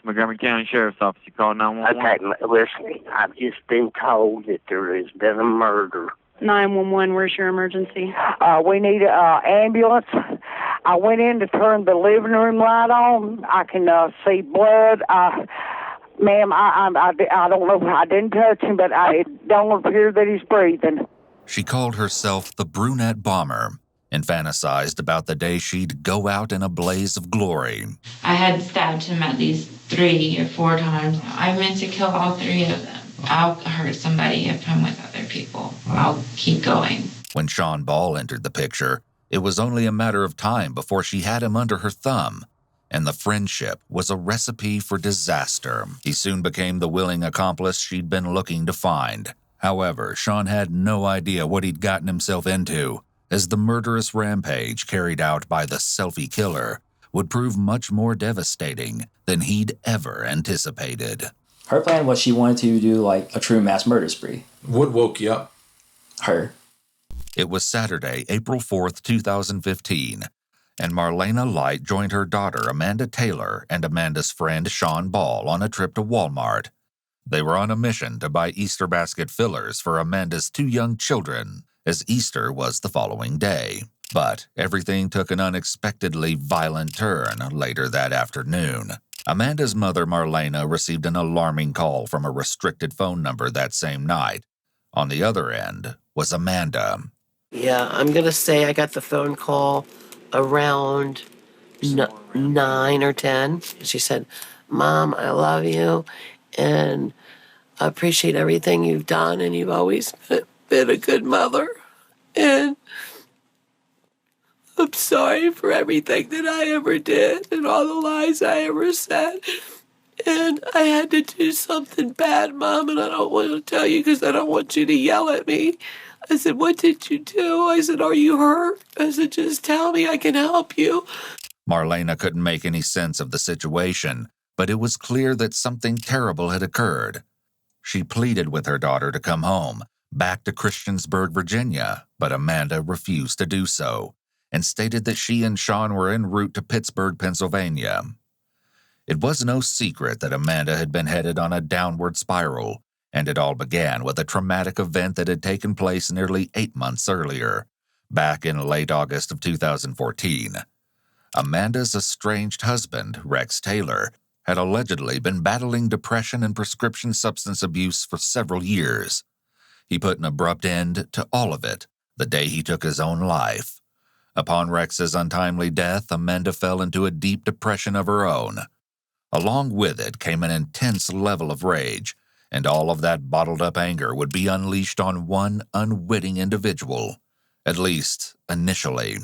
Montgomery County Sheriff's Office. You call 911? Okay, listen, I've just been told that there has been a murder. 911, where's your emergency? We need an ambulance. I went in to turn the living room light on. I can see blood. Ma'am, I don't know. I didn't touch him, but it don't appear that he's breathing. She called herself the Brunette Bomber and fantasized about the day she'd go out in a blaze of glory. I had stabbed him at least 3 or 4 times. I meant to kill all 3 of them. I'll hurt somebody if I'm with other people. I'll keep going. When Sean Ball entered the picture, it was only a matter of time before she had him under her thumb, and the friendship was a recipe for disaster. He soon became the willing accomplice she'd been looking to find. However, Sean had no idea what he'd gotten himself into, as the murderous rampage carried out by the Selfie Killer would prove much more devastating than he'd ever anticipated. Her plan was she wanted to do like a true mass murder spree. What woke you up? Her. It was Saturday, April 4th, 2015, and Marlena Light joined her daughter Amanda Taylor and Amanda's friend Sean Ball on a trip to Walmart. They were on a mission to buy Easter basket fillers for Amanda's 2 young children, as Easter was the following day. But everything took an unexpectedly violent turn later that afternoon. Amanda's mother, Marlena, received an alarming call from a restricted phone number that same night. On the other end was Amanda. Yeah, I'm going to say I got the phone call around 9 or 10. She said, "Mom, I love you, and I appreciate everything you've done, and you've always been a good mother. And I'm sorry for everything that I ever did and all the lies I ever said. And I had to do something bad, Mom, and I don't want to tell you because I don't want you to yell at me." I said, "What did you do?" I said, "Are you hurt?" I said, "Just tell me, I can help you." Marlena couldn't make any sense of the situation, but it was clear that something terrible had occurred. She pleaded with her daughter to come home, back to Christiansburg, Virginia, but Amanda refused to do so, and stated that she and Sean were en route to Pittsburgh, Pennsylvania. It was no secret that Amanda had been headed on a downward spiral, and it all began with a traumatic event that had taken place nearly 8 months earlier, back in late August of 2014. Amanda's estranged husband, Rex Taylor, had allegedly been battling depression and prescription substance abuse for several years. He put an abrupt end to all of it the day he took his own life. Upon Rex's untimely death, Amanda fell into a deep depression of her own. Along with it came an intense level of rage, and all of that bottled-up anger would be unleashed on one unwitting individual, at least initially.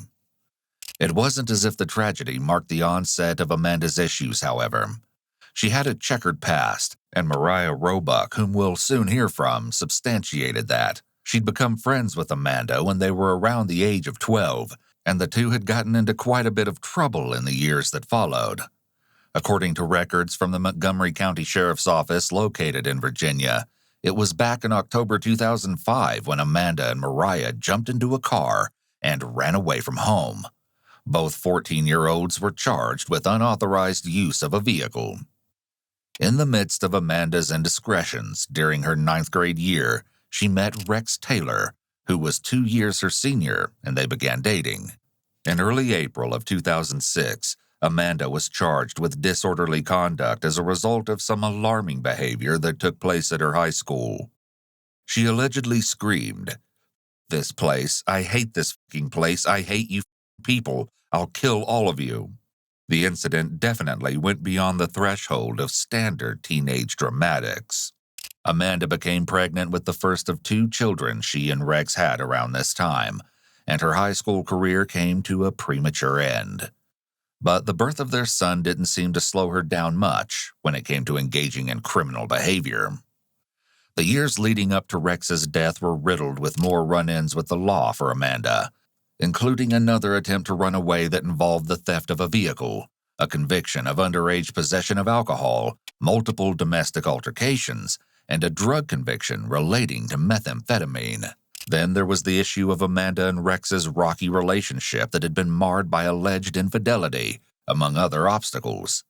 It wasn't as if the tragedy marked the onset of Amanda's issues, however. She had a checkered past, and Mariah Roebuck, whom we'll soon hear from, substantiated that. She'd become friends with Amanda when they were around the age of 12, and the two had gotten into quite a bit of trouble in the years that followed. According to records from the Montgomery County Sheriff's Office located in Virginia, it was back in October 2005 when Amanda and Mariah jumped into a car and ran away from home. Both 14-year-olds were charged with unauthorized use of a vehicle. In the midst of Amanda's indiscretions during her 9th grade year, she met Rex Taylor, who was 2 years her senior, and they began dating. In early April of 2006, Amanda was charged with disorderly conduct as a result of some alarming behavior that took place at her high school. She allegedly screamed, "This place, I hate this fucking place, I hate you people, I'll kill all of you." The incident definitely went beyond the threshold of standard teenage dramatics. Amanda became pregnant with the first of 2 children she and Rex had around this time, and her high school career came to a premature end. But the birth of their son didn't seem to slow her down much when it came to engaging in criminal behavior. The years leading up to Rex's death were riddled with more run-ins with the law for Amanda, including another attempt to run away that involved the theft of a vehicle, a conviction of underage possession of alcohol, multiple domestic altercations, and a drug conviction relating to methamphetamine. Then there was the issue of Amanda and Rex's rocky relationship that had been marred by alleged infidelity, among other obstacles.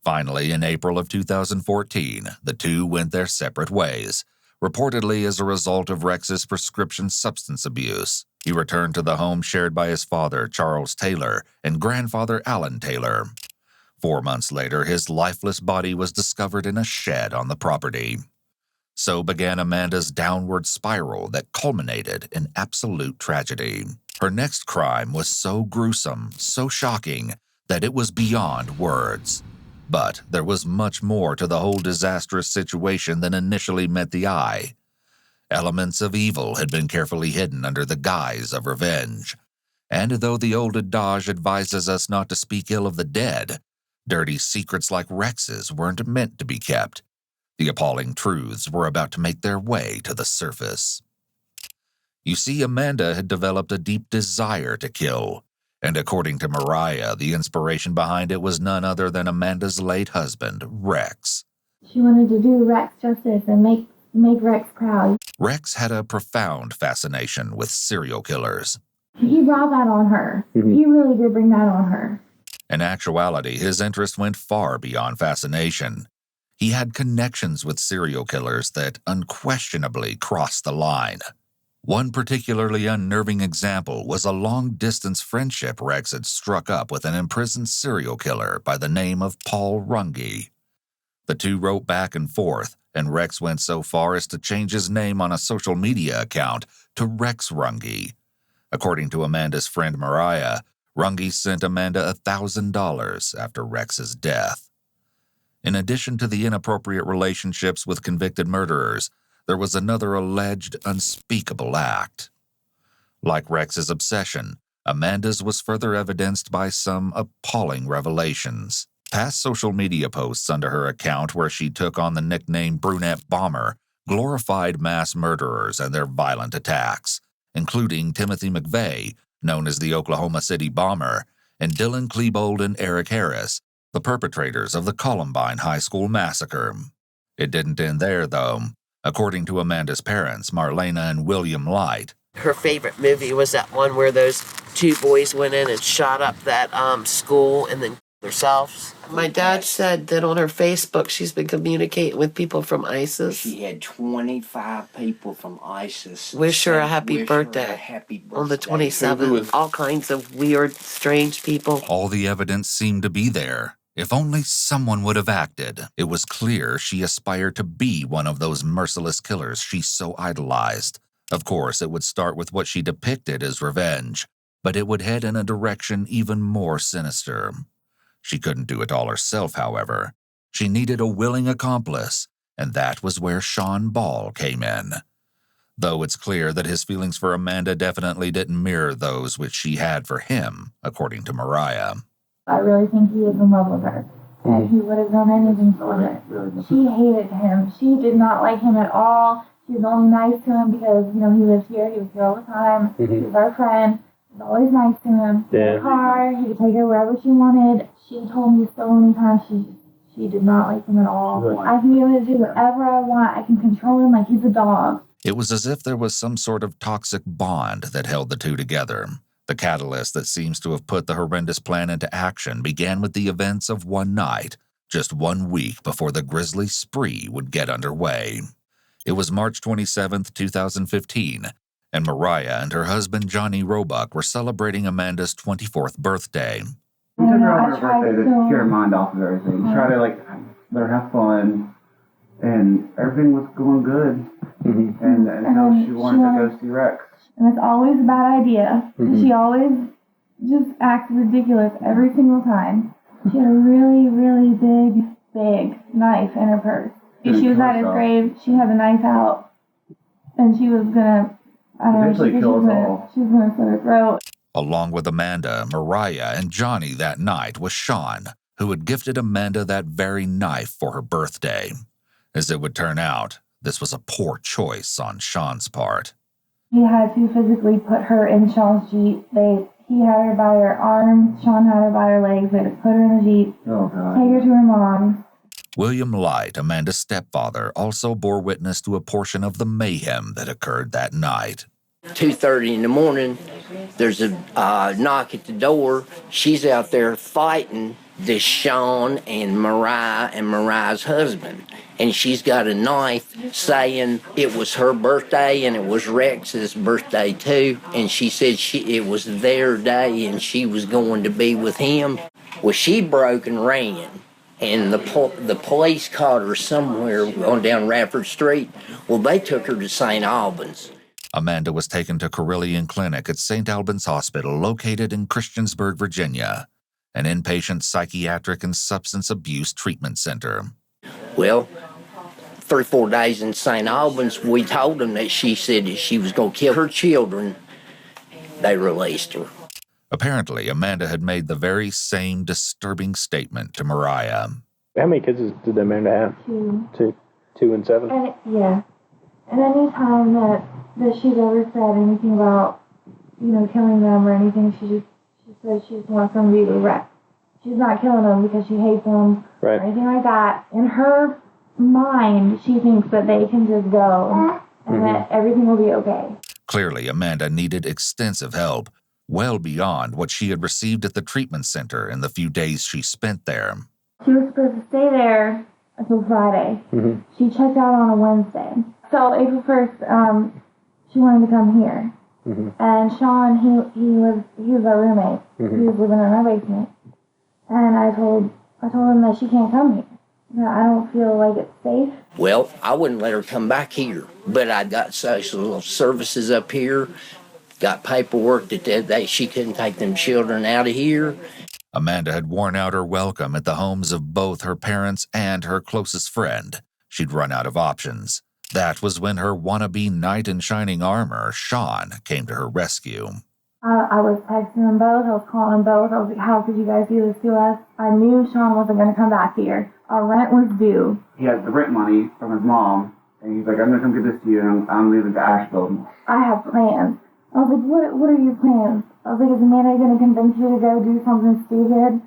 Finally, in April of 2014, the two went their separate ways, reportedly as a result of Rex's prescription substance abuse. He returned to the home shared by his father, Charles Taylor, and grandfather, Alan Taylor. 4 months later, his lifeless body was discovered in a shed on the property. So began Amanda's downward spiral that culminated in absolute tragedy. Her next crime was so gruesome, so shocking, that it was beyond words. But there was much more to the whole disastrous situation than initially met the eye. Elements of evil had been carefully hidden under the guise of revenge. And though the old adage advises us not to speak ill of the dead, dirty secrets like Rex's weren't meant to be kept. The appalling truths were about to make their way to the surface. You see, Amanda had developed a deep desire to kill, and according to Mariah, the inspiration behind it was none other than Amanda's late husband, Rex. She wanted to do Rex justice and make Rex proud. Rex had a profound fascination with serial killers. He brought that on her. He really did bring that on her. In actuality, his interest went far beyond fascination. He had connections with serial killers that unquestionably crossed the line. One particularly unnerving example was a long-distance friendship Rex had struck up with an imprisoned serial killer by the name of Paul Runge. The two wrote back and forth, and Rex went so far as to change his name on a social media account to Rex Runge. According to Amanda's friend Mariah, Runge sent Amanda $1,000 after Rex's death. In addition to the inappropriate relationships with convicted murderers, there was another alleged unspeakable act. Like Rex's obsession, Amanda's was further evidenced by some appalling revelations. Past social media posts under her account where she took on the nickname Brunette Bomber glorified mass murderers and their violent attacks, including Timothy McVeigh, known as the Oklahoma City Bomber, and Dylan Klebold and Eric Harris, the perpetrators of the Columbine High School massacre. It didn't end there, though. According to Amanda's parents, Marlena and William Light, Her favorite movie was that one where those two boys went in and shot up that school and then themselves. My dad said that on her Facebook she's been communicating with people from ISIS. She had 25 people from ISIS. Wish her a happy birthday on the 27th. All kinds of weird, strange people. all the evidence seemed to be there. If only someone would have acted. It was clear she aspired to be one of those merciless killers she so idolized. Of course, it would start with what she depicted as revenge, but it would head in a direction even more sinister. She couldn't do it all herself, however. She needed a willing accomplice, and that was where Sean Ball came in. Though it's clear that his feelings for Amanda definitely didn't mirror those which she had for him, according to Mariah. I really think he was in love with her. And he would have done anything for her. She hated him. She did not like him at all. She was only nice to him because, he lives here. He was here all the time. He was our friend. She was always nice to him. In the car, he could take her wherever she wanted. She told me so many times she did not like him at all. I can be able to do whatever I want. I can control him like he's a dog. It was as if there was some sort of toxic bond that held the two together. The catalyst that seems to have put the horrendous plan into action began with the events of one night, just 1 week before the grisly spree would get underway. It was March 27, 2015, and Mariah and her husband Johnny Roebuck were celebrating Amanda's 24th birthday. We took her out on her birthday to get her mind off of everything. Try to let her have fun, and everything was going good. And until she wanted to go see Rex. And it's always a bad idea. She always just acts ridiculous every single time. She had a really, really big knife in her purse. If she was at his grave, she had the knife out. And she was gonna, she was gonna slit her throat. Along with Amanda, Mariah, and Johnny that night was Sean, who had gifted Amanda that very knife for her birthday. As it would turn out, this was a poor choice on Sean's part. He had to physically put her in Sean's Jeep. He had her by her arms, Sean had her by her legs. They had to put her in the Jeep, take her to her mom. William Light, Amanda's stepfather, also bore witness to a portion of the mayhem that occurred that night. 2:30 in the morning, there's a knock at the door. She's out there fighting this Sean and Mariah's husband. And she's got a knife saying it was her birthday and it was Rex's birthday too. And she said it was their day and she was going to be with him. Well, she broke and ran. And the police caught her somewhere on down Radford Street. Well, they took her to St. Albans. Amanda was taken to Carillion Clinic at St. Albans Hospital, located in Christiansburg, Virginia, an inpatient psychiatric and substance abuse treatment center. Well, 3 or 4 days in St. Albans, we told them that she said that she was going to kill her children. They released her. Apparently, Amanda had made the very same disturbing statement to Mariah. How many kids did Amanda have? 2. 2 and 7? Yeah. And any time that she's ever said anything about, killing them or anything, she says she just wants them to be wrecked. She's not killing them because she hates them or anything like that. In her mind, she thinks that they can just go and that everything will be okay. Clearly, Amanda needed extensive help, well beyond what she had received at the treatment center in the few days she spent there. She was supposed to stay there until Friday. She checked out on a Wednesday. So April 1st, she wanted to come here. And Sean, he was our roommate. He was living in our basement. And I told him that she can't come here. That I don't feel like it's safe. Well, I wouldn't let her come back here. But I got social services up here, got paperwork that she couldn't take them children out of here. Amanda had worn out her welcome at the homes of both her parents and her closest friend. She'd run out of options. That was when her wannabe knight in shining armor, Sean, came to her rescue. I was texting them both. I was calling them both. I was like, how could you guys do this to us? I knew Sean wasn't going to come back here. Our rent was due. He has the rent money from his mom, and he's like, I'm going to come get this to you, and I'm leaving to Asheville. I have plans. I was like, what are your plans? I was like, is Amanda going to convince you to go do something stupid?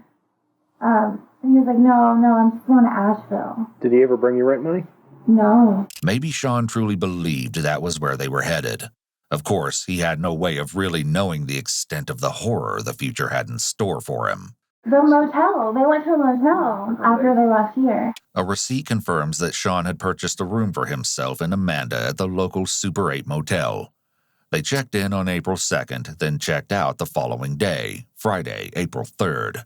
And he was like, no, I'm just going to Asheville. Did he ever bring you rent money? No. Maybe Sean truly believed that was where they were headed. Of course, he had no way of really knowing the extent of the horror the future had in store for him. The motel. They went to a motel after they left here. A receipt confirms that Sean had purchased a room for himself and Amanda at the local Super 8 motel. They checked in on April 2nd, then checked out the following day, Friday, April 3rd.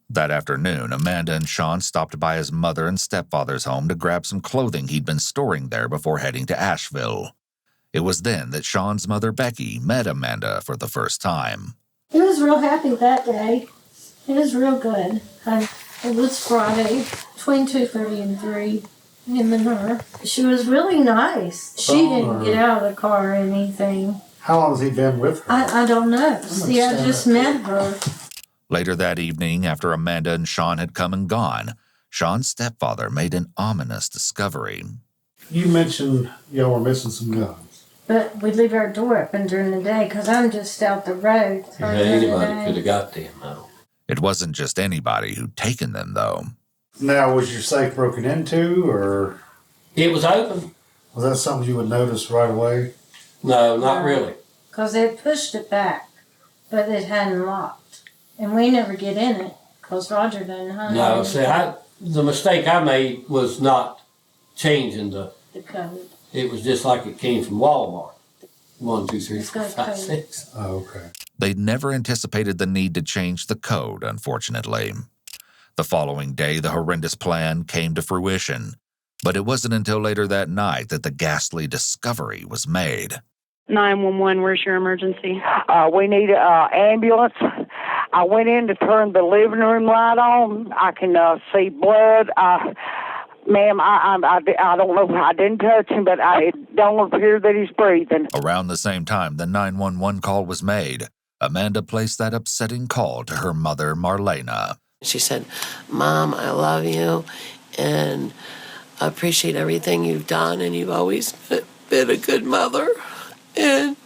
That afternoon, Amanda and Sean stopped by his mother and stepfather's home to grab some clothing he'd been storing there before heading to Asheville. It was then that Sean's mother, Becky, met Amanda for the first time. He was real happy that day. It was real good. It was Friday, between 2:30 and 3, him and her. She was really nice. She didn't get out of the car or anything. How long has he been with her? I don't know. See, I just met her. Later that evening, after Amanda and Sean had come and gone, Sean's stepfather made an ominous discovery. You mentioned y'all were missing some guns. But we leave our door open during the day because I'm just out the road. Yeah, anybody could have got them, though. It wasn't just anybody who'd taken them, though. Now, was your safe broken into, or? It was open. Was that something you would notice right away? No, not really. Because they pushed it back, but it hadn't locked. And we never get in it because Roger didn't hunt. No, see, the mistake I made was not changing the code. It was just like it came from Walmart. 1, 2, 3, 4, 5, 6. Oh, okay. They'd never anticipated the need to change the code, unfortunately. The following day, the horrendous plan came to fruition. But it wasn't until later that night that the ghastly discovery was made. 911, where's your emergency? We need an ambulance. I went in to turn the living room light on. I can see blood. Ma'am, I don't know. I didn't touch him, but it don't appear that he's breathing. Around the same time the 911 call was made, Amanda placed that upsetting call to her mother, Marlena. She said, Mom, I love you, and I appreciate everything you've done, and you've always been a good mother, and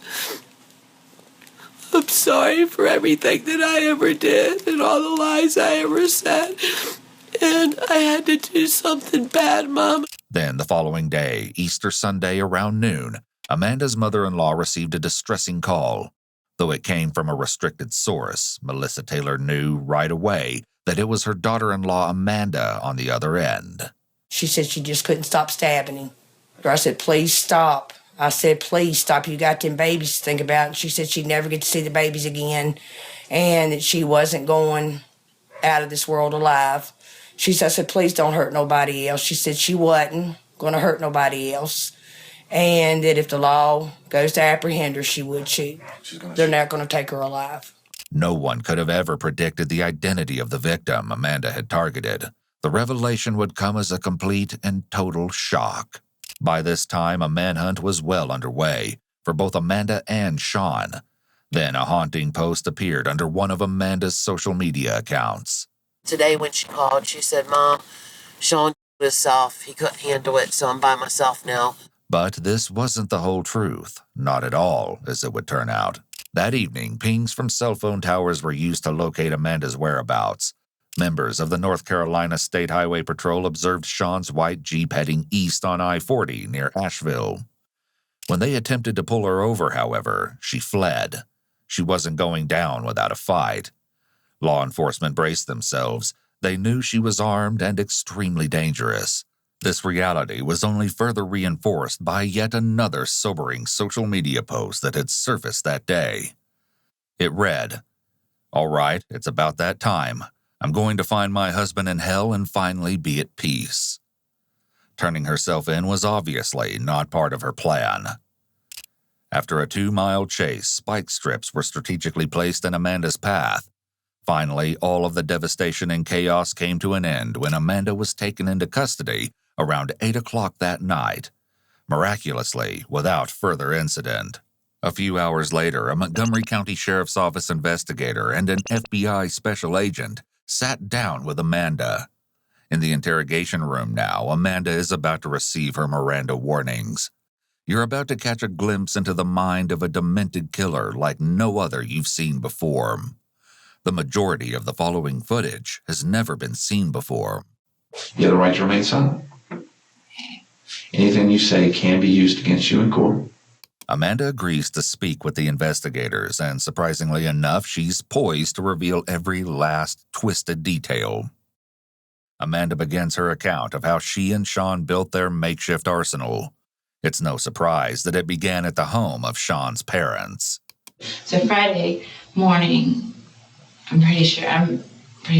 I'm sorry for everything that I ever did and all the lies I ever said. And I had to do something bad, Mom. Then the following day, Easter Sunday around noon, Amanda's mother-in-law received a distressing call. Though it came from a restricted source, Melissa Taylor knew right away that it was her daughter-in-law Amanda on the other end. She said she just couldn't stop stabbing him. I said, please stop. I said, please stop. You got them babies to think about. And she said she'd never get to see the babies again and that she wasn't going out of this world alive. I said, please don't hurt nobody else. She said she wasn't going to hurt nobody else. And that if the law goes to apprehend her, she would shoot. They're not going to take her alive. No one could have ever predicted the identity of the victim Amanda had targeted. The revelation would come as a complete and total shock. By this time, a manhunt was well underway for both Amanda and Sean. Then a haunting post appeared under one of Amanda's social media accounts. Today when she called, she said, Mom, Sean was off. He couldn't handle it, so I'm by myself now. But this wasn't the whole truth. Not at all, as it would turn out. That evening, pings from cell phone towers were used to locate Amanda's whereabouts. Members of the North Carolina State Highway Patrol observed Sean's white Jeep heading east on I-40 near Asheville. When they attempted to pull her over, however, she fled. She wasn't going down without a fight. Law enforcement braced themselves. They knew she was armed and extremely dangerous. This reality was only further reinforced by yet another sobering social media post that had surfaced that day. It read, "All right, it's about that time. I'm going to find my husband in hell and finally be at peace." Turning herself in was obviously not part of her plan. After a 2-mile chase, spike strips were strategically placed in Amanda's path. Finally, all of the devastation and chaos came to an end when Amanda was taken into custody around 8 o'clock that night, miraculously without further incident. A few hours later, a Montgomery County Sheriff's Office investigator and an FBI special agent sat down with Amanda. In the interrogation room now, Amanda is about to receive her Miranda warnings. You're about to catch a glimpse into the mind of a demented killer like no other you've seen before. The majority of the following footage has never been seen before. You have the right to remain silent. Anything you say can be used against you in court. Amanda agrees to speak with the investigators, and surprisingly enough, she's poised to reveal every last twisted detail. Amanda begins her account of how she and Sean built their makeshift arsenal. It's no surprise that it began at the home of Sean's parents. So Friday morning, I'm pretty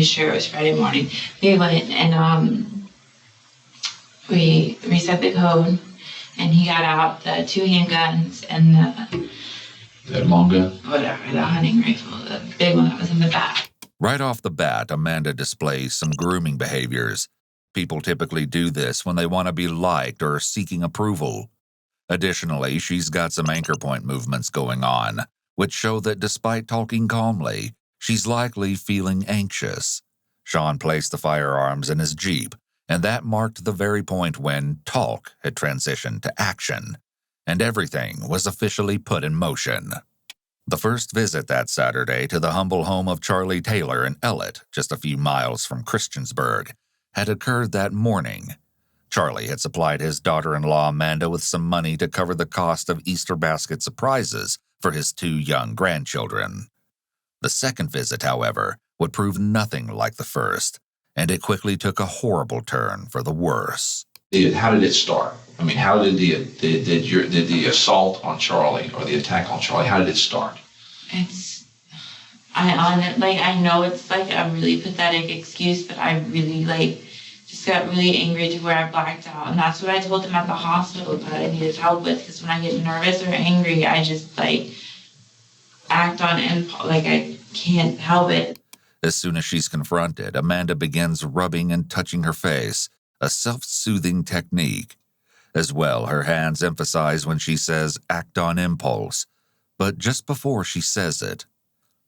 sure it was Friday morning, we went and we reset the code, and he got out the 2 handguns and that long gun? Whatever, the hunting rifle, the big one that was in the back. Right off the bat, Amanda displays some grooming behaviors. People typically do this when they want to be liked or seeking approval. Additionally, she's got some anchor point movements going on, which show that despite talking calmly, she's likely feeling anxious. Sean placed the firearms in his Jeep, and that marked the very point when talk had transitioned to action, and everything was officially put in motion. The first visit that Saturday to the humble home of Charlie Taylor in Ellett, just a few miles from Christiansburg, had occurred that morning. Charlie had supplied his daughter-in-law Amanda with some money to cover the cost of Easter basket surprises for his 2 young grandchildren. The second visit, however, would prove nothing like the first, and it quickly took a horrible turn for the worse. How did it start? I mean, how did the assault on Charlie or the attack on Charlie, how did it start? I know it's like a really pathetic excuse, but I really just got really angry to where I blacked out. And that's what I told him at the hospital that I needed help with, because when I get nervous or angry, I just act on impulse, I can't help it. As soon as she's confronted, Amanda begins rubbing and touching her face, a self-soothing technique. As well, her hands emphasize when she says act on impulse, but just before she says it.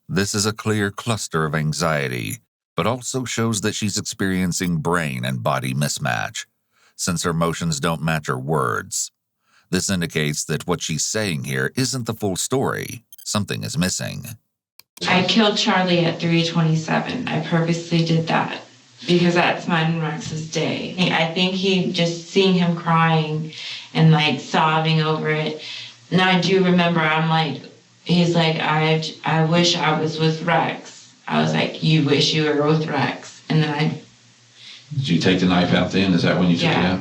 This is a clear cluster of anxiety, but also shows that she's experiencing brain and body mismatch, since her motions don't match her words. This indicates that what she's saying here isn't the full story. Something is missing. I killed Charlie at 3:27. I purposely did that because that's mine and Rex's day. I think he, just seeing him crying and sobbing over it, And I do remember, I'm like, he's like, I wish I was with Rex. I was like, you wish you were with Rex. And then Did you take the knife out then? Is that when you took it out?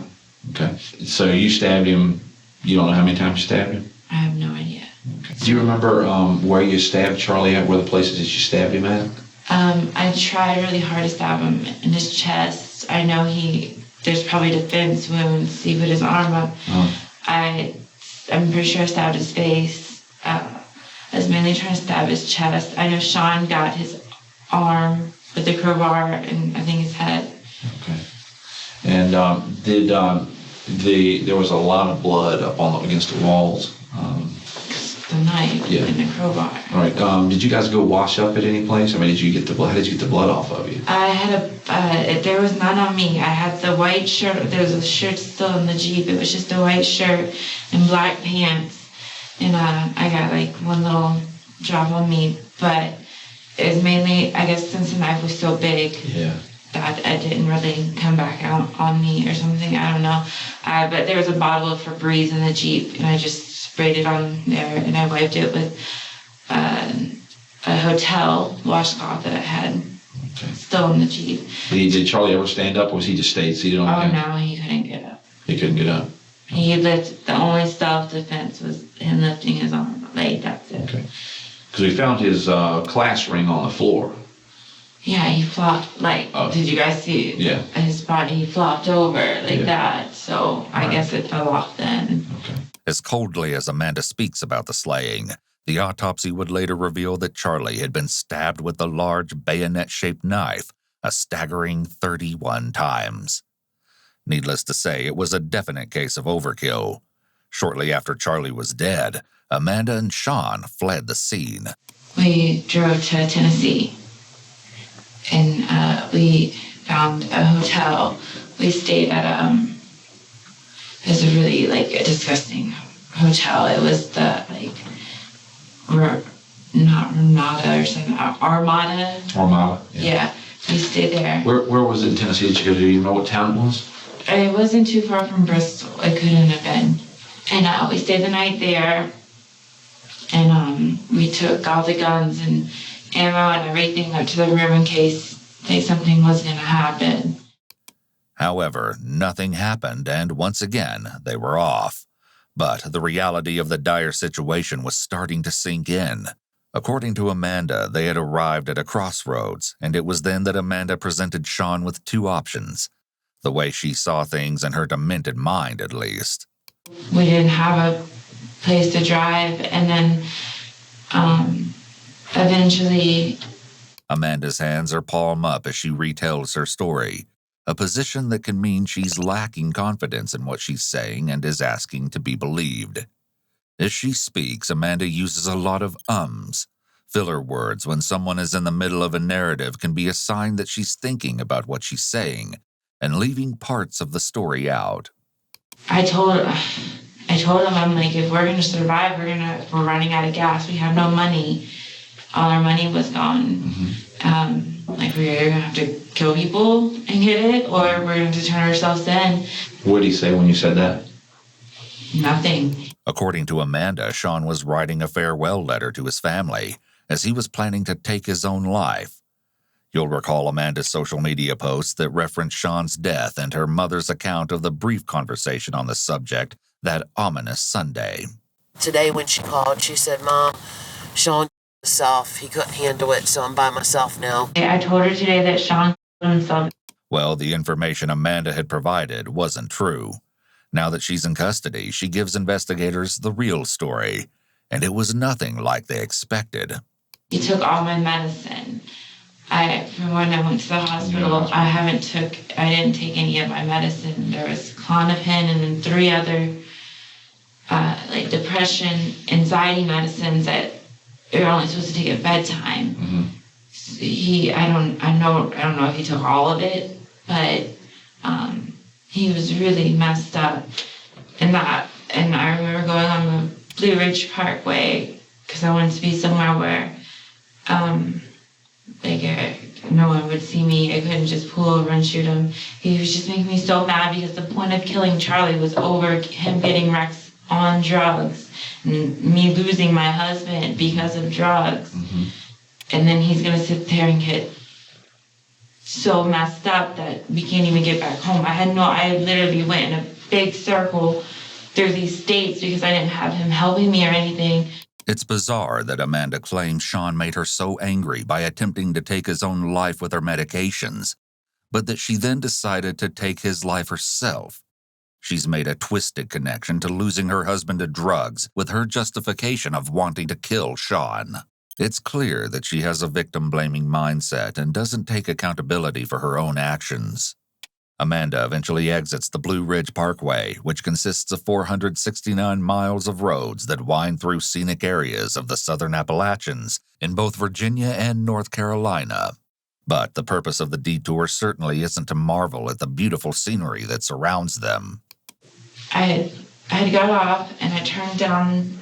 Okay. So you stabbed him, you don't know how many times you stabbed him? I have no idea. Okay. Do you remember where you stabbed Charlie at, where the places that you stabbed him at? I tried really hard to stab him in his chest. I know there's probably defense wounds. He put his arm up. I'm pretty sure I stabbed his face. I was mainly trying to stab his chest. I know Sean got his arm with the crowbar and I think his head. Okay. And there was a lot of blood up against the walls. The knife and the crowbar. All right. Did you guys go wash up at any place? I mean, did you get the blood? How did you get the blood off of you? I had there was none on me. I had the white shirt. There was a shirt still in the Jeep. It was just a white shirt and black pants. And I got like one little drop on me. But it was mainly, I guess, since the knife was so big. Yeah. That it didn't really come back out on me or something. I don't know. But there was a bottle of Febreze in the Jeep, and I just sprayed it on there, and I wiped it with a hotel washcloth that I had still in the Jeep. Did Charlie ever stand up, or was he just stayed seated on the couch? No, he couldn't get up. He couldn't get up? The only self-defense was him lifting his arm. Like, that's it. Okay. Because we found his class ring on the floor. Yeah, he flopped, did you guys see it? Yeah. His body, he flopped over that, so I guess it fell off then. Okay. As coldly as Amanda speaks about the slaying, the autopsy would later reveal that Charlie had been stabbed with a large bayonet-shaped knife a staggering 31 times. Needless to say, it was a definite case of overkill. Shortly after Charlie was dead, Amanda and Sean fled the scene. We drove to Tennessee, and we found a hotel. We stayed at it was a really a disgusting hotel. It was the not Ramada or something, Armada. Armada. Yeah, we stayed there. Where was it in Tennessee that you go to? Do you know what town it was? It wasn't too far from Bristol. It couldn't have been. And we stayed the night there, and we took all the guns and ammo and everything up to the room in case something was going to happen. However, nothing happened, and once again, they were off. But the reality of the dire situation was starting to sink in. According to Amanda, they had arrived at a crossroads, and it was then that Amanda presented Sean with two options. The way she saw things in her demented mind, at least. We didn't have a place to drive, and then eventually... Amanda's hands are palm up as she retells her story, a position that can mean she's lacking confidence in what she's saying and is asking to be believed. As she speaks, Amanda uses a lot of ums. Filler words when someone is in the middle of a narrative can be a sign that she's thinking about what she's saying and leaving parts of the story out. I told him, I'm like, if we're going to survive, we're running out of gas. We have no money. All our money was gone. Mm-hmm. We're going to have to kill people and get it, or we're going to turn ourselves in. What did he say when you said that? Nothing. According to Amanda, Sean was writing a farewell letter to his family as he was planning to take his own life. You'll recall Amanda's social media posts that reference Sean's death and her mother's account of the brief conversation on the subject that ominous Sunday. Today when she called, she said, Mom, Sean himself, he couldn't handle it, so I'm by myself now. I told her today that Sean killed himself. Well, the information Amanda had provided wasn't true. Now that she's in custody, she gives investigators the real story, and it was nothing like they expected. He took all my medicine. From when I went to the hospital, I didn't take any of my medicine. There was Klonopin and then 3 other depression, anxiety medicines that you're only supposed to take at bedtime. Mm-hmm. I don't know if he took all of it, but he was really messed up. And I remember going on the Blue Ridge Parkway because I wanted to be somewhere where no one would see me. I couldn't just pull over and shoot him. He was just making me so mad because the point of killing Charlie was over him getting Rex on drugs, and me losing my husband because of drugs. And then he's gonna sit there and get so messed up that we can't even get back home. I literally went in a big circle through these states because I didn't have him helping me or anything. It's bizarre that Amanda claims Sean made her so angry by attempting to take his own life with her medications, but that she then decided to take his life herself. She's made a twisted connection to losing her husband to drugs with her justification of wanting to kill Sean. It's clear that she has a victim-blaming mindset and doesn't take accountability for her own actions. Amanda eventually exits the Blue Ridge Parkway, which consists of 469 miles of roads that wind through scenic areas of the Southern Appalachians in both Virginia and North Carolina. But the purpose of the detour certainly isn't to marvel at the beautiful scenery that surrounds them. I had got off and I turned down,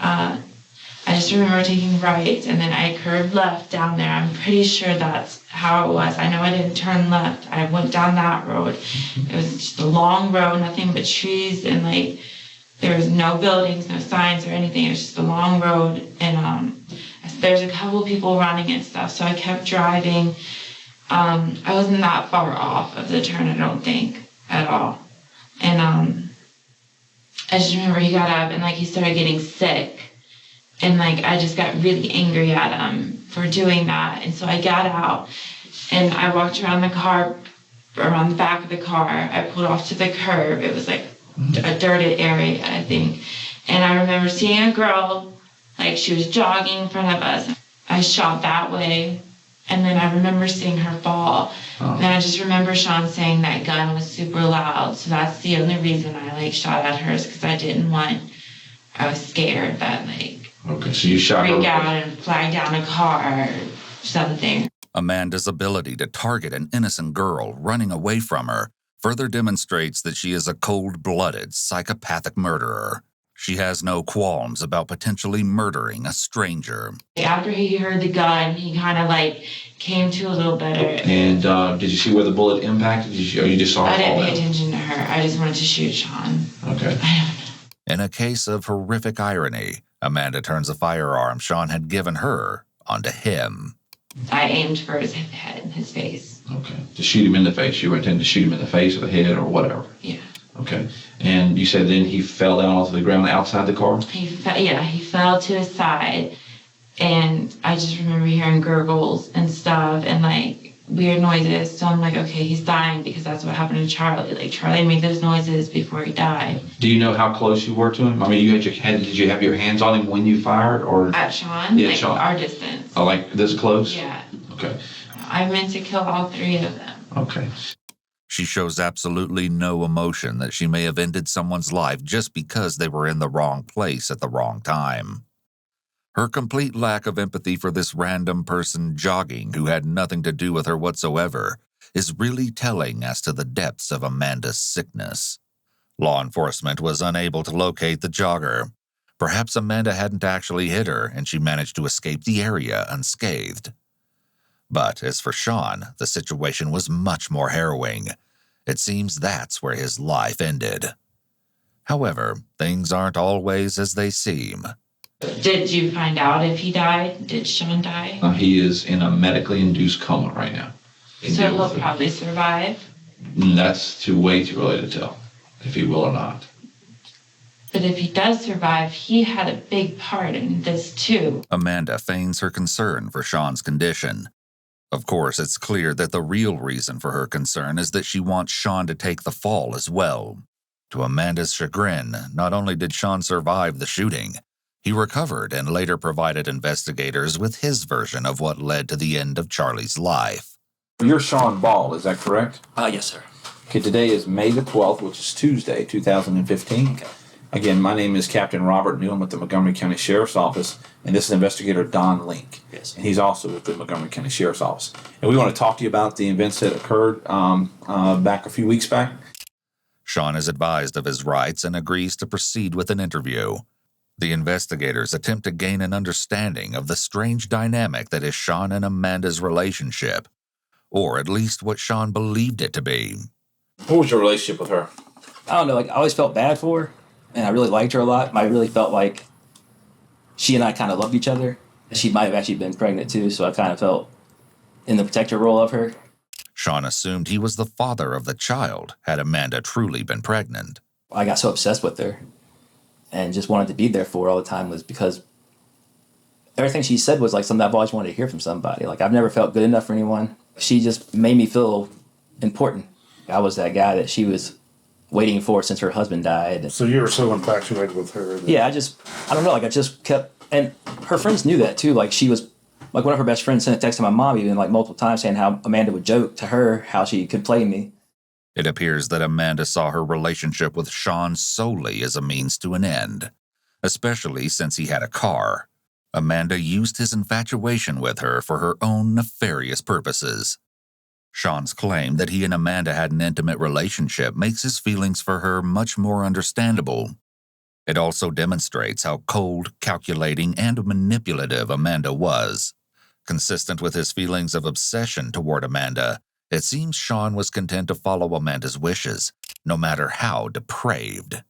I just remember taking right and then I curved left down there. I'm pretty sure that's how it was. I know I didn't turn left. I went down that road. It was just a long road, nothing but trees, and like there was no buildings, no signs or anything. It was just a long road, and there's a couple people running and stuff, so I kept driving. I wasn't that far off of the turn, I don't think, at all. And I just remember he got up and like he started getting sick. And like I just got really angry at him for doing that. And so I got out and I walked around the car, around the back of the car. I pulled off to the curb. It was like a dirted area, I think. And I remember seeing a girl, like she was jogging in front of us. I shot that way. And then I remember seeing her fall. And I just remember Sean saying that gun was super loud. So that's the only reason I like shot at her, is because I was scared that like, okay, so you shot her. Freak out and flag down a car or something. Amanda's ability to target an innocent girl running away from her further demonstrates that she is a cold-blooded, psychopathic murderer. She has no qualms about potentially murdering a stranger. After he heard the gun, he kind of like came to a little better. And did you see where the bullet impacted? Or you just saw I her fall didn't pay down? attention to her. I just wanted to shoot Sean. Okay. In a case of horrific irony, Amanda turns a firearm Sean had given her onto him. I aimed for his head and his face. Okay. To shoot him in the face. You were intending to shoot him in the face or the head or whatever. Yeah. Okay. And you said then he fell down onto the ground outside the car? He fell to his side. And I just remember hearing gurgles and stuff and like weird noises. So I'm like, okay, he's dying because that's what happened to Charlie. Like Charlie made those noises before he died. Do you know how close you were to him? I mean, did you have your hands on him when you fired, or at Sean? Yeah, like Sean. Our distance. Oh, like this close? Yeah. Okay. I meant to kill all three of them. Okay. She shows absolutely no emotion that she may have ended someone's life just because they were in the wrong place at the wrong time. Her complete lack of empathy for this random person jogging who had nothing to do with her whatsoever is really telling as to the depths of Amanda's sickness. Law enforcement was unable to locate the jogger. Perhaps Amanda hadn't actually hit her and she managed to escape the area unscathed. But as for Sean, the situation was much more harrowing. It seems that's where his life ended. However, things aren't always as they seem. Did you find out if he died? Did Sean die? He is in a medically induced coma right now. So he'll probably survive? That's way too early to tell if he will or not. But if he does survive, he had a big part in this too. Amanda feigns her concern for Sean's condition. Of course, it's clear that the real reason for her concern is that she wants Sean to take the fall as well. To Amanda's chagrin, not only did Sean survive the shooting, he recovered and later provided investigators with his version of what led to the end of Charlie's life. You're Sean Ball, is that correct? Yes, sir. Okay, today is May the 12th, which is Tuesday, 2015. Okay. Again, my name is Captain Robert Newman with the Montgomery County Sheriff's Office, and this is Investigator Don Link. Yes. And he's also with the Montgomery County Sheriff's Office. And we want to talk to you about the events that occurred back a few weeks back. Sean is advised of his rights and agrees to proceed with an interview. The investigators attempt to gain an understanding of the strange dynamic that is Sean and Amanda's relationship, or at least what Sean believed it to be. What was your relationship with her? I don't know, like I always felt bad for her. and I really liked her a lot. I really felt like she and I kind of loved each other. She might have actually been pregnant too, so I kind of felt in the protector role of her. Sean assumed he was the father of the child had Amanda truly been pregnant. I got so obsessed with her and just wanted to be there for her all the time was because everything she said was like something I've always wanted to hear from somebody. Like I've never felt good enough for anyone. She just made me feel important. I was that guy that she was waiting for since her husband died. So you were so infatuated with her. Yeah, I don't know, like I just kept, and her friends knew that too. Like she was, like one of her best friends sent a text to my mom even like multiple times saying how Amanda would joke to her how she could play me. It appears that Amanda saw her relationship with Sean solely as a means to an end, especially since he had a car. Amanda used his infatuation with her for her own nefarious purposes. Sean's claim that he and Amanda had an intimate relationship makes his feelings for her much more understandable. It also demonstrates how cold, calculating, and manipulative Amanda was. Consistent with his feelings of obsession toward Amanda, it seems Sean was content to follow Amanda's wishes, no matter how depraved.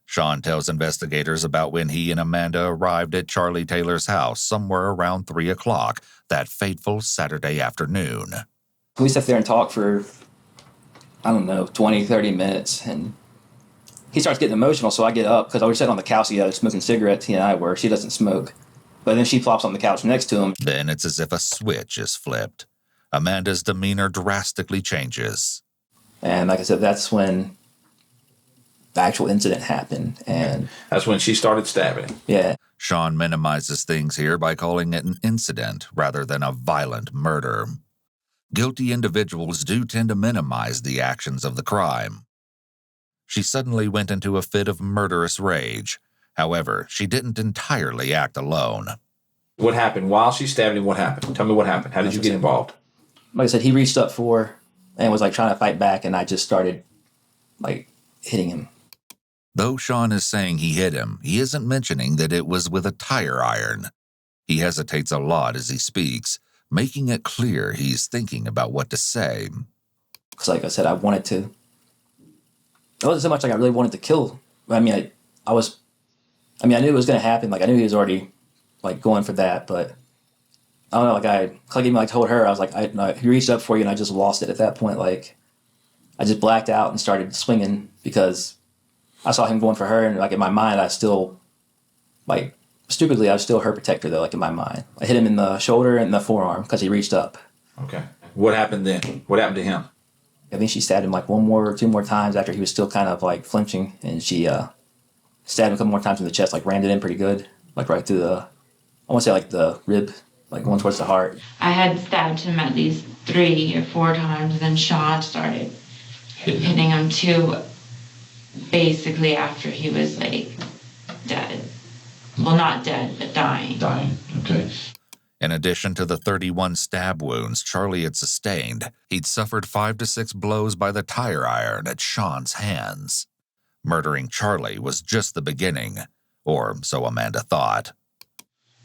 Sean tells investigators about when he and Amanda arrived at Charlie Taylor's house somewhere around 3 o'clock that fateful Saturday afternoon. We sat there and talked for, 20, 30 minutes, and he starts getting emotional, so I get up, because I was sitting on the couch together smoking cigarettes, he and I were. She doesn't smoke. But then she flops on the couch next to him. Then it's as if a switch is flipped. Amanda's demeanor drastically changes. And like I said, that's when the actual incident happened. And that's when she started stabbing him. Yeah. Sean minimizes things here by calling it an incident rather than a violent murder. Guilty individuals do tend to minimize the actions of the crime. She suddenly went into a fit of murderous rage. However, she didn't entirely act alone. What happened? While she stabbed him, what happened? Tell me what happened. How did you get involved? Like I said, he reached up for her and was like trying to fight back, and I just started like hitting him. Though Sean is saying he hit him, he isn't mentioning that it was with a tire iron. He hesitates a lot as he speaks, making it clear he's thinking about what to say. Because like I said, I wanted to. It wasn't so much like I really wanted to kill. I mean, I knew it was going to happen. Like, I knew he was already, like, going for that. But, I don't know, I even, like, told her, I was like, he reached up for you, and I just lost it at that point. Like, I just blacked out and started swinging because I saw him going for her. And, like, in my mind, I still, like, stupidly, I was still her protector, though, like, in my mind. I hit him in the shoulder and the forearm because he reached up. Okay. What happened then? What happened to him? I think she stabbed him, like, 1 or 2 more times after he was still kind of, like, flinching. And she, stabbed him a couple more times in the chest, like rammed it in pretty good, like right through the, I want to say like the rib, like going towards the heart. I had stabbed him at least 3 or 4 times, and then Sean started hitting him too, basically after he was like dead. Well, not dead, but dying. Dying, okay. In addition to the 31 stab wounds Charlie had sustained, he'd suffered 5 to 6 blows by the tire iron at Sean's hands. Murdering Charlie was just the beginning, or so Amanda thought.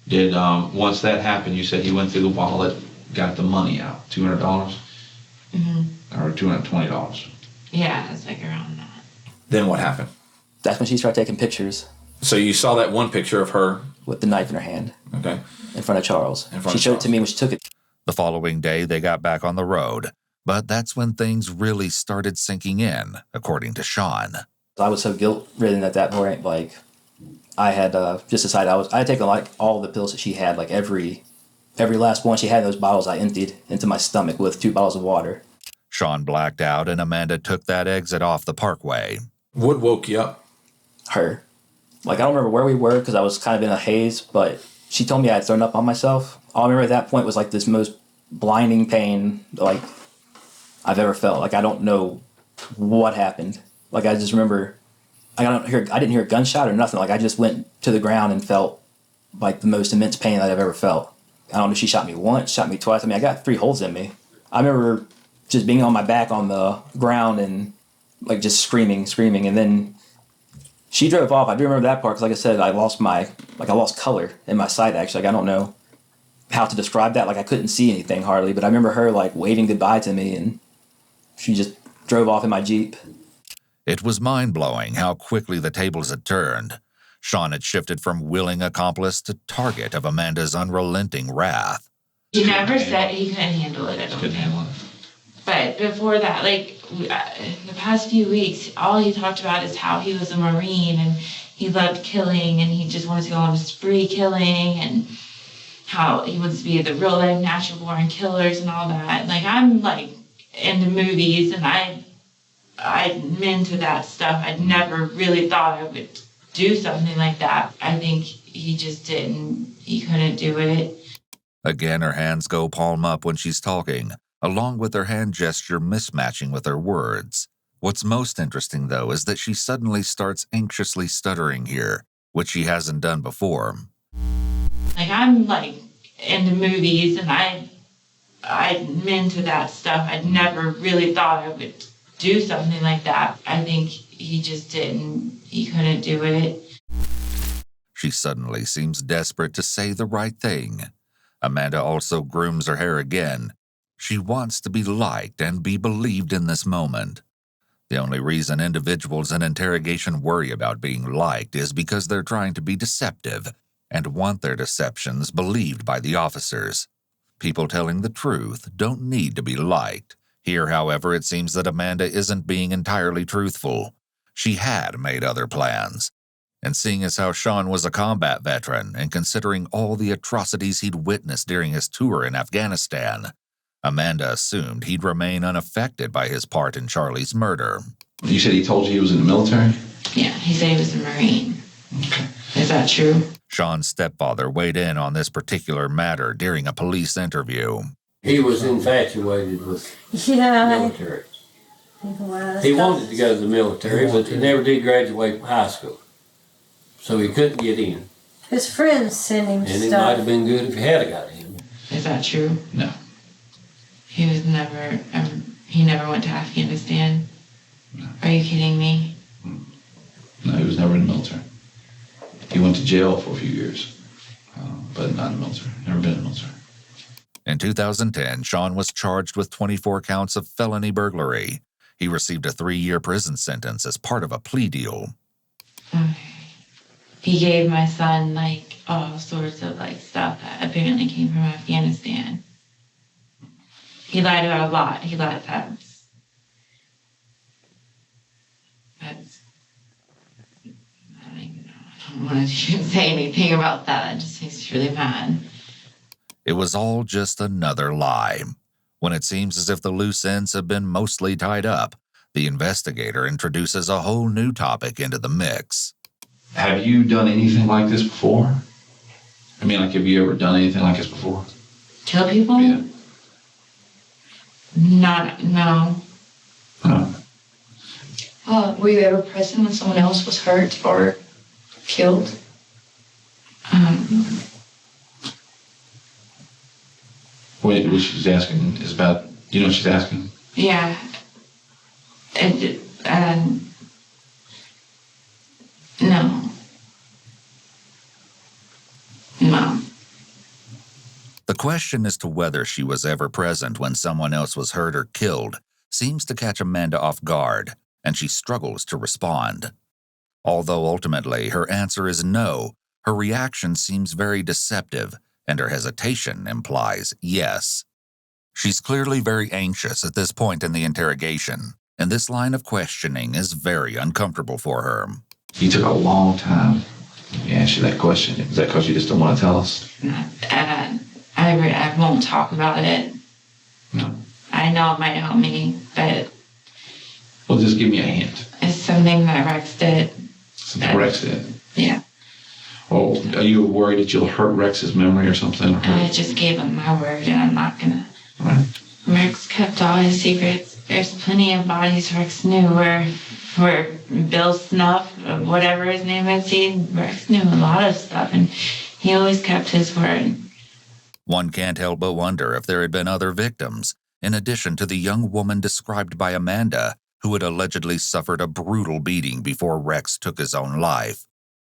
Did, once that happened, you said he went through the wallet, got the money out, $200? Mm-hmm. Or $220? Yeah, it's like around that. Then what happened? That's when she started taking pictures. So you saw that one picture of her? With the knife in her hand. Okay. In front of Charles. She showed it to me when she took it. The following day, they got back on the road, but that's when things really started sinking in, according to Sean. I was so guilt-ridden at that point, like, I had just decided I had taken, like, all the pills that she had, like, every last one she had in those bottles I emptied into my stomach with 2 bottles of water. Sean blacked out, and Amanda took that exit off the parkway. What woke you up? Her. Like, I don't remember where we were because I was kind of in a haze, but she told me I had thrown up on myself. All I remember at that point was, like, this most blinding pain, like, I've ever felt. Like, I don't know what happened. Like, I just remember, I didn't hear a gunshot or nothing. Like, I just went to the ground and felt, like, the most immense pain that I've ever felt. I don't know if she shot me once, shot me twice. I mean, I got 3 holes in me. I remember just being on my back on the ground and, like, just screaming. And then she drove off. I do remember that part because, like I said, I lost color in my sight, actually. Like, I don't know how to describe that. Like, I couldn't see anything hardly. But I remember her, like, waving goodbye to me, and she just drove off in my Jeep. It was mind-blowing how quickly the tables had turned. Sean had shifted from willing accomplice to target of Amanda's unrelenting wrath. He never said he couldn't handle it, I don't think. But before that, the past few weeks, all he talked about is how he was a Marine and he loved killing and he just wanted to go on a spree killing and how he wants to be the real life natural born killers and all that. I'm into movies and I'm into that stuff. I never really thought I would do something like that. I think he just didn't, he couldn't do it. Again, her hands go palm up when she's talking, along with her hand gesture mismatching with her words. What's most interesting, though, is that she suddenly starts anxiously stuttering here, which she hasn't done before. I'm into movies and I'm into that stuff. I never really thought I would do something like that. I think he just didn't, he couldn't do it. She suddenly seems desperate to say the right thing. Amanda also grooms her hair again. She wants to be liked and be believed in this moment. The only reason individuals in interrogation worry about being liked is because they're trying to be deceptive and want their deceptions believed by the officers. People telling the truth don't need to be liked. Here, however, it seems that Amanda isn't being entirely truthful. She had made other plans. And seeing as how Sean was a combat veteran and considering all the atrocities he'd witnessed during his tour in Afghanistan, Amanda assumed he'd remain unaffected by his part in Charlie's murder. You said he told you he was in the military? Yeah, he said he was a Marine. Okay. Is that true? Sean's stepfather weighed in on this particular matter during a police interview. He was infatuated with the military. He wanted to go to the military, but he never did graduate from high school. So he couldn't get in. His friends sent him and it might have been good if he had got in. Is that true? No. He was never, he never went to Afghanistan? No. Are you kidding me? No, he was never in the military. He went to jail for a few years, but not in the military. Never been in the military. In 2010, Sean was charged with 24 counts of felony burglary. He received a 3-year prison sentence as part of a plea deal. He gave my son all sorts of stuff that apparently came from Afghanistan. He lied about a lot. He lied that's I don't even know. I don't want to even say anything about that. It just makes me really mad. It was all just another lie. When it seems as if the loose ends have been mostly tied up, the investigator introduces a whole new topic into the mix. Have you done anything like this before? I mean, have you ever done anything like this before? Kill people? Yeah. No. Were you ever present when someone else was hurt or killed? What she's asking is about, you know what she's asking? Yeah. No. The question as to whether she was ever present when someone else was hurt or killed seems to catch Amanda off guard, and she struggles to respond. Although ultimately her answer is no, her reaction seems very deceptive, and her hesitation implies yes. She's clearly very anxious at this point in the interrogation, and this line of questioning is very uncomfortable for her. You took a long time to answer that question. Is that because you just don't want to tell us? I won't talk about it. No. I know it might help me, but... Well, just give me a hint. It's something that Rex did. Something Rex did? Yeah. Oh, are you worried that you'll hurt Rex's memory or something? I just gave him my word, and I'm not gonna... Right. Rex kept all his secrets. There's plenty of bodies Rex knew where Bill Snuff, whatever his name is, Rex knew a lot of stuff, and he always kept his word. One can't help but wonder if there had been other victims, in addition to the young woman described by Amanda, who had allegedly suffered a brutal beating before Rex took his own life.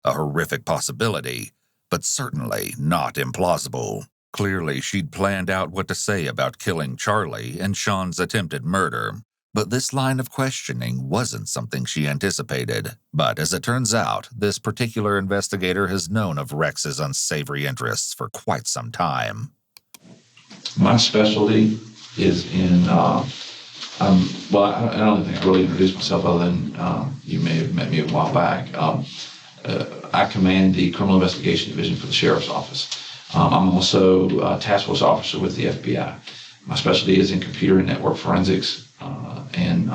A horrific possibility, but certainly not implausible. Clearly, she'd planned out what to say about killing Charlie and Sean's attempted murder, But this line of questioning wasn't something she anticipated. But as it turns out, this particular investigator has known of Rex's unsavory interests for quite some time. My specialty is in, well, I don't think I really introduced myself other than you may have met me a while back. I command the Criminal Investigation Division for the Sheriff's Office. I'm also a task force officer with the FBI. My specialty is in computer and network forensics and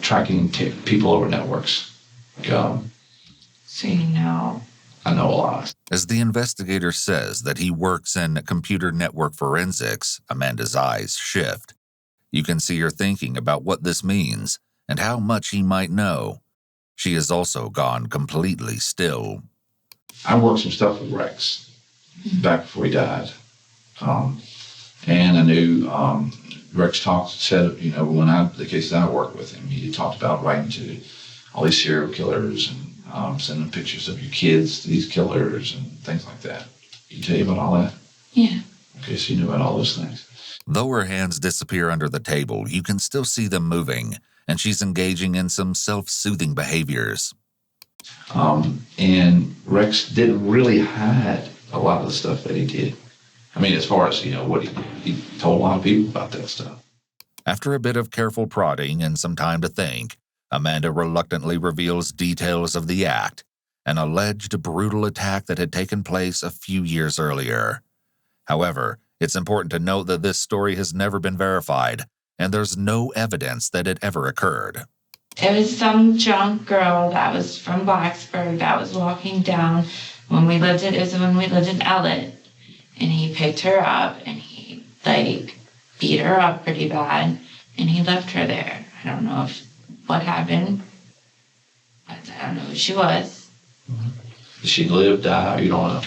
tracking people over networks. So you know. I know a lot. As the investigator says that he works in computer network forensics, Amanda's eyes shift. You can see her thinking about what this means and how much he might know. She has also gone completely still. I worked some stuff with Rex back before he died. And I knew Rex said, you know, the cases I worked with him, he talked about writing to all these serial killers and sending pictures of your kids to these killers and things like that. Did he tell you about all that? Yeah. Okay, so you knew about all those things. Though her hands disappear under the table, you can still see them moving, and she's engaging in some self-soothing behaviors. And Rex didn't really hide a lot of the stuff that he did. I mean, as far as, you know, what he told a lot of people about that stuff. After a bit of careful prodding and some time to think, Amanda reluctantly reveals details of the act, an alleged brutal attack that had taken place a few years earlier. However, it's important to note that this story has never been verified, and there's no evidence that it ever occurred. It was some drunk girl that was from Blacksburg that was walking down when we lived in Ellett, and he picked her up and he beat her up pretty bad, and he left her there. I don't know what happened, but I don't know who she was. Did she live, die? You don't know.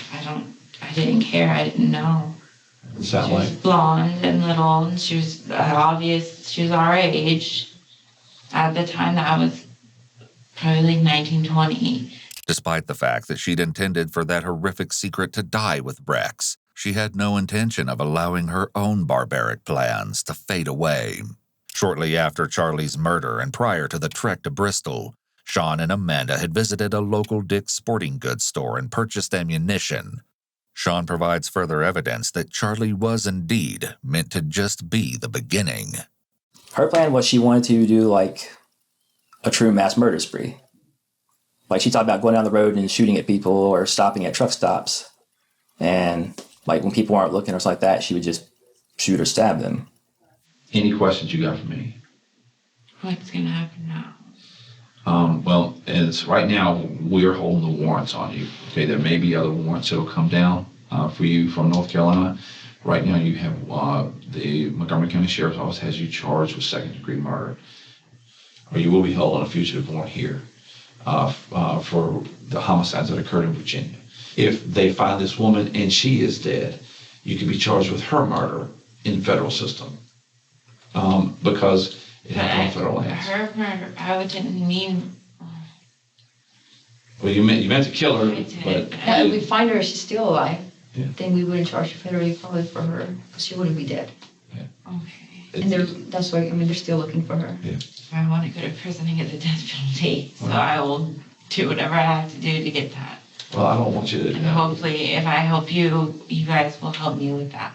I didn't care. I didn't know. She was blonde and little, and she was she was our age. At the time, that was probably 1920. Despite the fact that she'd intended for that horrific secret to die with Rex, she had no intention of allowing her own barbaric plans to fade away. Shortly after Charlie's murder and prior to the trek to Bristol, Sean and Amanda had visited a local Dick's sporting goods store and purchased ammunition. Sean provides further evidence that Charlie was indeed meant to just be the beginning. Her plan was she wanted to do like a true mass murder spree. Like she talked about going down the road and shooting at people or stopping at truck stops. And like when people aren't looking or something like that, she would just shoot or stab them. Any questions you got for me? What's going to happen now? Well, it's right now we're holding the warrants on you. Okay, there may be other warrants that will come down for you from North Carolina. Right now you have the Montgomery County Sheriff's Office has you charged with second-degree murder. Or you will be held on a fugitive warrant here for the homicides that occurred in Virginia. If they find this woman and she is dead, you can be charged with her murder in the federal system because it happened on federal lands. Her murder, I didn't mean... Well, you meant to kill her, but... If we find her, she's still alive, yeah. Then we wouldn't charge you federally probably for her, because she wouldn't be dead. Yeah. Okay. And that's why, I mean, they're still looking for her. Yeah. I want to go to prison and get the death penalty, so I will do whatever I have to do to get that. Well, I don't want you to... And hopefully, if I help you, you guys will help me with that.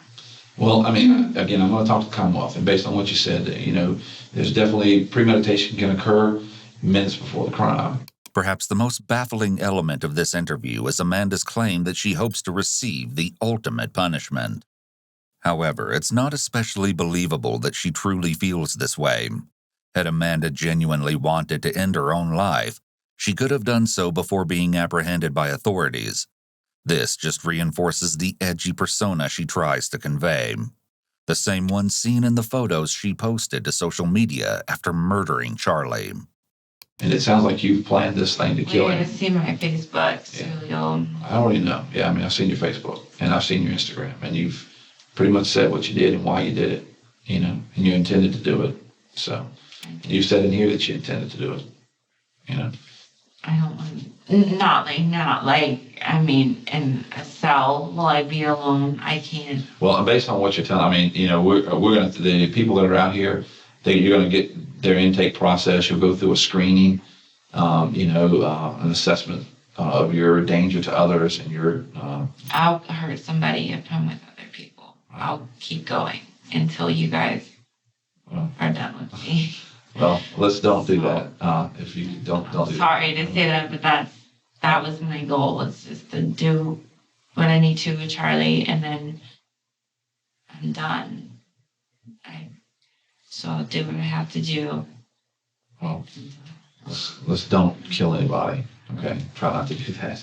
Well, I mean, again, I'm going to talk to the Commonwealth, and based on what you said, you know, there's definitely premeditation can occur minutes before the crime. Perhaps the most baffling element of this interview is Amanda's claim that she hopes to receive the ultimate punishment. However, it's not especially believable that she truly feels this way. Had Amanda genuinely wanted to end her own life, she could have done so before being apprehended by authorities. This just reinforces the edgy persona she tries to convey, the same one seen in the photos she posted to social media after murdering Charlie. And it sounds like you've planned this thing to kill You're him. going to see my Facebook, so you'll... I already know. Yeah, I mean, I've seen your Facebook, and I've seen your Instagram, and you've pretty much said what you did and why you did it, you know, and you intended to do it. So, you said in here that you intended to do it, you know. I don't want, not like, I mean, in a cell, will I be alone? I can't. Well, based on what you're telling, I mean, you know, we're going to, the people that are out here, You're going to get their intake process. You'll go through a screening, an assessment of your danger to others and your. I'll hurt somebody if I'm with other people. I'll keep going until you guys are done with me. Well, let's don't do that. If you don't do that. Sorry to say that, but that was my goal, was just to do what I need to with Charlie, and then I'm done. So I'll do what I have to do. Well, let's don't kill anybody. Okay, try not to do that.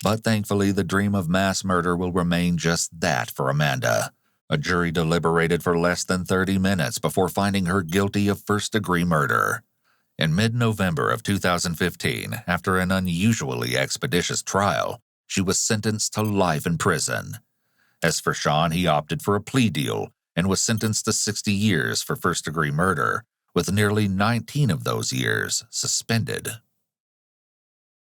But thankfully, the dream of mass murder will remain just that for Amanda. A jury deliberated for less than 30 minutes before finding her guilty of first-degree murder. In mid-November of 2015, after an unusually expeditious trial, she was sentenced to life in prison. As for Sean, he opted for a plea deal and was sentenced to 60 years for first-degree murder, with nearly 19 of those years suspended.